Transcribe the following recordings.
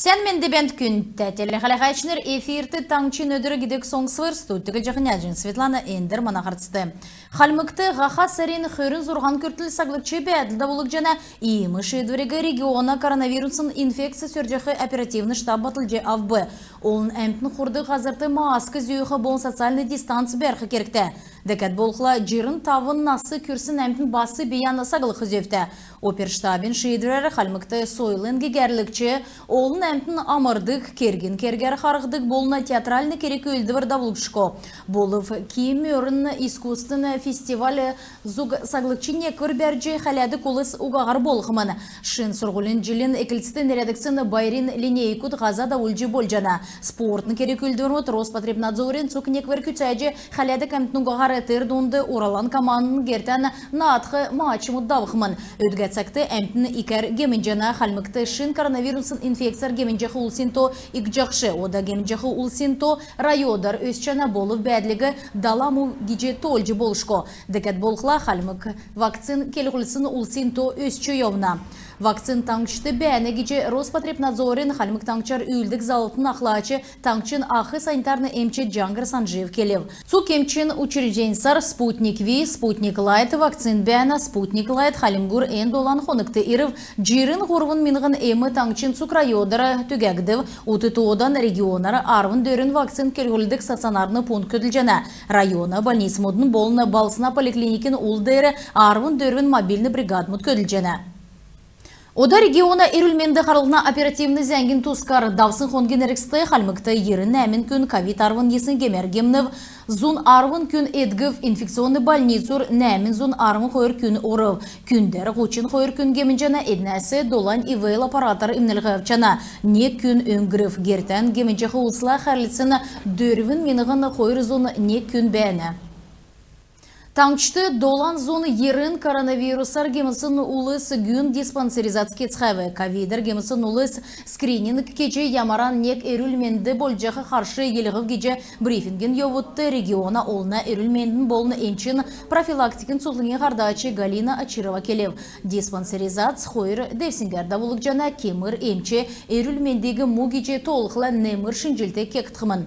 Sen men debent күн тәтелі қалағайшыныр эфирті таңчын өдірі гидек соң свыр студтігі жағын әжін Светлана Эндер мана қартысты. Қалмықты ғақа сәрен хөрін зұрған көртілі сағлықчы бәділді болық жана иіміші едвірегі региона коронавирусын инфекция сөржіқі оперативны штаб батылжы авбы. Олын әмтін құрды ғазырты маасқы зүйіқі болын социальный дистанс бәрқі керікті. Дәкәт болқыла жирын тавын насы күрсін әмтін басы бейаны сағылықы зөфті. Оперштабин шейдірері қалмықты сойлын гегерлікчі, олын әмтін амырдық, керген кергер қарғдық болына театральны керек өлді бір давылшко. Болып киім өрін искусствен фестивалі зуг сағылықчыне көрбәрджі қаляды қолыс уғағар болғымын. Шын сұрғылын жилін екілістен редаксын байрин линейкут ғаза да өлжі болжана. Спортны керек өлді өрміт Роспотребнадзорын цукнек вер күтсәджі қаляды кәмтін уғағар әтір донды оралан командын гертен наатқы маачы мұддавықымын. Өдгәтсәкті әмтін икәр гемінжана қалмықты шын коронавирусын инфекцияр гемінжақы улсинто икжақшы. Ода гемінжақы улсинто райодар өсчана болып бәділігі даламу гиже толжы болышко. Дәкәт болқыла қалмық вакцин келіғылсын улсинто өсчі йовна. Вакцин таңчты бәне гиже Роспотребнадзорын қалмық таңчар үйілдік залытын ақлачы таңчын ақы санитарны эмче Джангар Санжиев келев. Цу кемчин учрежденсар Спутник Ви, Спутник Лайт, вакцин бәна Спутник Лайт халимгур эндолан хоныкты ирив жирин ғурвын минғын эмі таңчын цукрайодары түгәгдів утытуодан регионары арвын дөрін вакцин келгілдік стационарны пункт көтілжена. Района больниц модын болына балсына поликлиникин улдыры арвын дөрін мобильный бригад мұд көтілжена. Ода региона эрүлменді қарылына оперативны зәңгін тускар давсын хонген әріксті қалмықты ерін әмін күн ковид арвын есін кемергемнів, зун арвын күн эдгів инфекционны больницур нәмін зун арвын қойыр күн орып, күндер ғучин қойыр күн кемін жана эднәсі долан ивейл аппаратар имнілгі жана, не күн өңгірів гертен кемін жақы ұлсыла қарлitsін дөрвін меніғын қойыр зун не күн бәні. Таңчты долан зоны ерін коронавирусар гемысын улыс күн диспансеризацке цхавы. Ковидер гемысын улыс скрининг кече ямаран нек эрүлменді болжақы қаршы еліғів кече брифинген йовутты региона олна эрүлмендін болны энчин профилактикін сұлдыңе қардачы Галина Ачирова келев. Диспансеризац хойыр девсінгерда болық жана кемір эмче эрүлмендегі му кече толықла немір шынжилті кектқымын.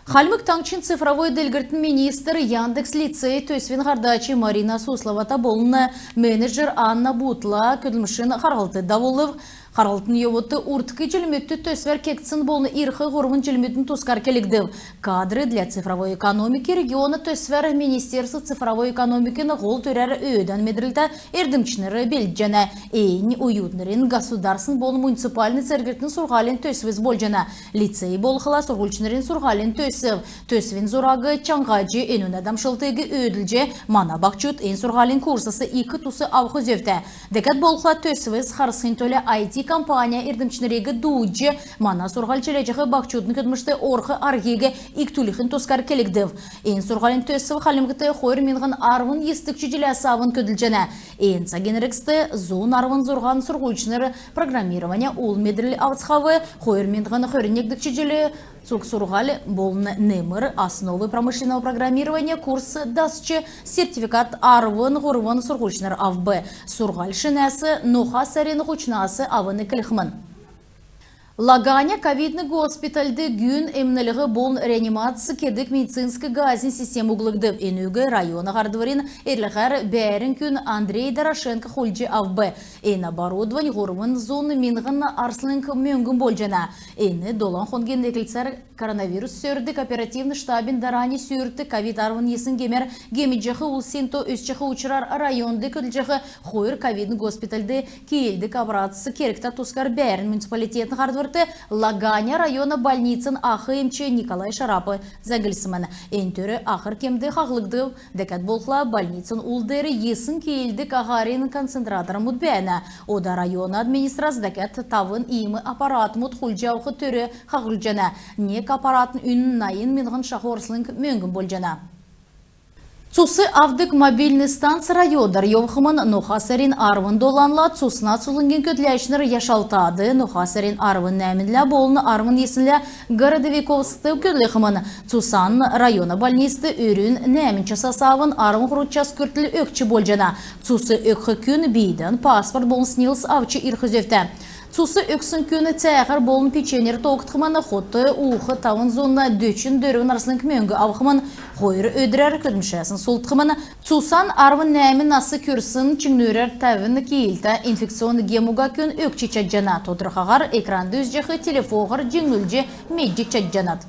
Халмык таңчын цифровой дельгіртін министр Яндекс лицей төсвен қардачы Марина Сусловата болыны менеджер Анна Бутла көділмішін қарғылты даволып, Қаралтын евоты уртқы жылметті төсвер кектсін болны ирхы ғұрмын жылметін тускар келігдів. Кадры для цифровой экономики региона төсвер Министерство цифровой экономикины ғол төрәрі өйден медрілді ердімчінері белджана. Эйн уютнырын государсын болны муниципальный цергіртін сұрғален төсвіз болжана. Лицей болғыла сұрғылчынырын сұрғален төсів. Төсвен зұрағы чаңғаджы энун адамшылтығы өйділже мана бақчут ен сұрғален курсасы 2 тусы авқы зөвді. Декат болғыла төсвіз қарсын төлі IT компания ердімчінерегі дуыджы мана сұрғал чележіғі бақчудын көдмішті орқы аргеге иктулихын тоскар келігдів. Ең сұрғалын төсів қалымғыты қойыр менғын арвын естікші желі асавын көділжені. Ең сагенеріксті зон арвын зұрған сұрғылчыныр программирования ол медрілі ауыцқавы қойыр менғын қойрынекдікші желі Цук сургали болны немыр основы промышленного программирования курсы дасчы сертификат арвын ғұрвын сургульшнар авбы. Сургаль шинасы ноха сарен ғучнасы авыны кілхмын. Лаганя ковидный госпитальды гүн эмнелігі болн реанимация кедік медицинский газин систему ұглығдып. Энугі района ғардыварин эрліғар бәрін күн Андрей Дорошенко хульджи авбы. Эн оборудовань ғұрвын зоны минғын арслынк мөңгін болжана. Эні долан хонген екілцар коронавирус сөрдік оперативный штабин дарани сөрді ковид арвын есін кемер гемиджіғі улсинто өсчіғі учырар районды көділжіғі қойыр ковидный госпитальды кейілдік абратысы керікта тускар бәрін муниципалитетін ғардывар Лаганя района больницын ақы емче Николай Шарапы зәгілсімін. Әнтөрі ақыр кемді қағылыгды дәкәт болқла больницын улдары есін кейілдік ағарин концентраторы мұдбәні. Ода района администрасы дәкәт тавын иімі аппарат мұд құлжауқы түрі қағылжана. Нек аппаратын үнін найын менғын шақорсылың мөңгін болжана. Цусы авдык мобильный станция райодар йовхымын нохасарин арвын доланла цусна цулынген көтләшнер яшалтады. Нохасарин арвын нәмінлі болны арвын есілі городовиковсты көтліхымын. Цусан района больнисты өрін нәмін часасавын арвын құрутчас көртілі өкчі болжана. Цусы өкхі күн бейден паспорт болын снилс авчы ирхызевті. Цусы өксін көні тәғір болын печенер тоқтықыманы хоты уқы тауын зонна дөчін дөрін арсының көмеңгі авқымын қойыры өдірер күдімшәсін солтықыманы цусан арвын нәмін асы көрсін чіңнөрер тәвін кейілті инфекционы гемуға көн өкчі чаджанат отырқағар экранды өзжеқі телефоғыр жеңілже меджі чаджанат.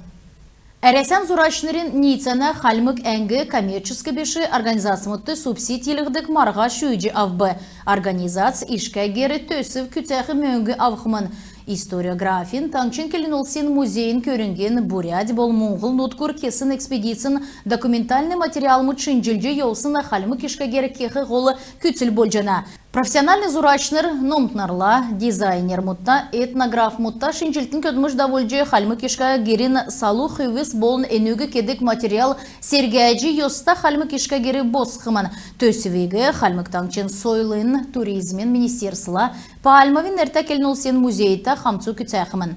Әресен зурачнырын Ницана халмык әңгі коммерческі беші организациямытты субсидиялығдық марға шүйджі авбы. Организация ішкі гері төсів күтәқі мөңгі авқымын. Историографин таңчын келін олсен музейін көрінген Буряд бол мұңғыл нұткур кесін экспедицин документальный материал мұтшын жүлжі еусына халмык ішкі гері кеқі ғолы күтіл болжана. Профессиональный зурачныр номтнарла, дизайнер мутта, этнограф мутта шинчилтин көдмыш даволжы халмык ишка герин салу хывыс болын энөгі кедік материал сергәжі йоста халмык ишка гери босқыман. Төсівегі халмык таңчын сойлын туризмен министерсыла пальмовин әрті келін олсен музейта хамцу күтәқымын.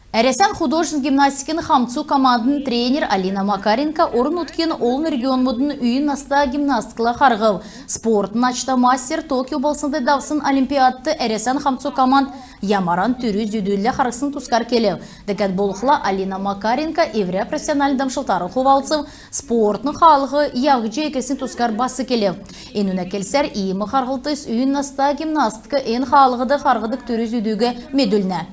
Әресен художественный гимнастикин хамцу командын тренер Алина Макаренко орын уткен олын регион мұдын үйін наста гимнастикла қарғыл. Спортын ачта мастер Токио болсынды давсын олимпиадты әресен хамцу команд ямаран түрі зүйділі қарғысын тұскар келев. Декет болықла Алина Макаренко евре профессиональный дамшылтары ховалцып, спортын қалығы яғыжы екесін тұскар басы келев. Енуна келсер иімі қарғылтыз үйін наста гимнастика ен қалығыды қарғыдық түрі зүйдігі медүліне.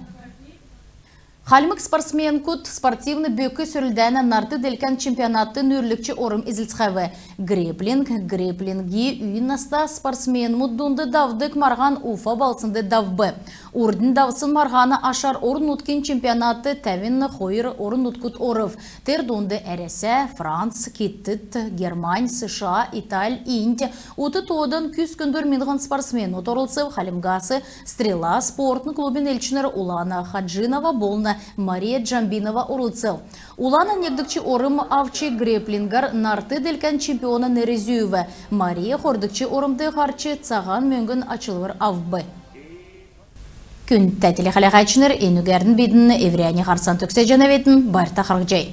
Халмык спортсмен кут спортивный бөкі сүрілдәні нарты делкен чемпионатты нүрлікчі орым изілтсқавы. Греплинги үйін наста спортсмен мұддунды давдық марған уфа балсынды давбы. Урдын давсын марғаны ашар орын ұткен чемпионатты тәвінні қойыр орын ұткут орыв. Тердунды әресе, Франц, Киттіт, Германь, США, Италь, Индия. Уты тоғыдан күз күндір минған спортсмен ұторылсып, Халимгасы, Стрела спортны клубын елчінер Улана Хаджинова болны Мария Джамбинова урылцыл. Улана негдікчі орым авчы греплингар нарты делкен чемпиона Нерезюева. Мария хордыкчы орымды қарчы цаған мөңгін ачылвыр авбы. Күн тәтілі қалағайчыныр, енігердің бедіні еврияне қарсан төксе жанаветін барта қарғжай.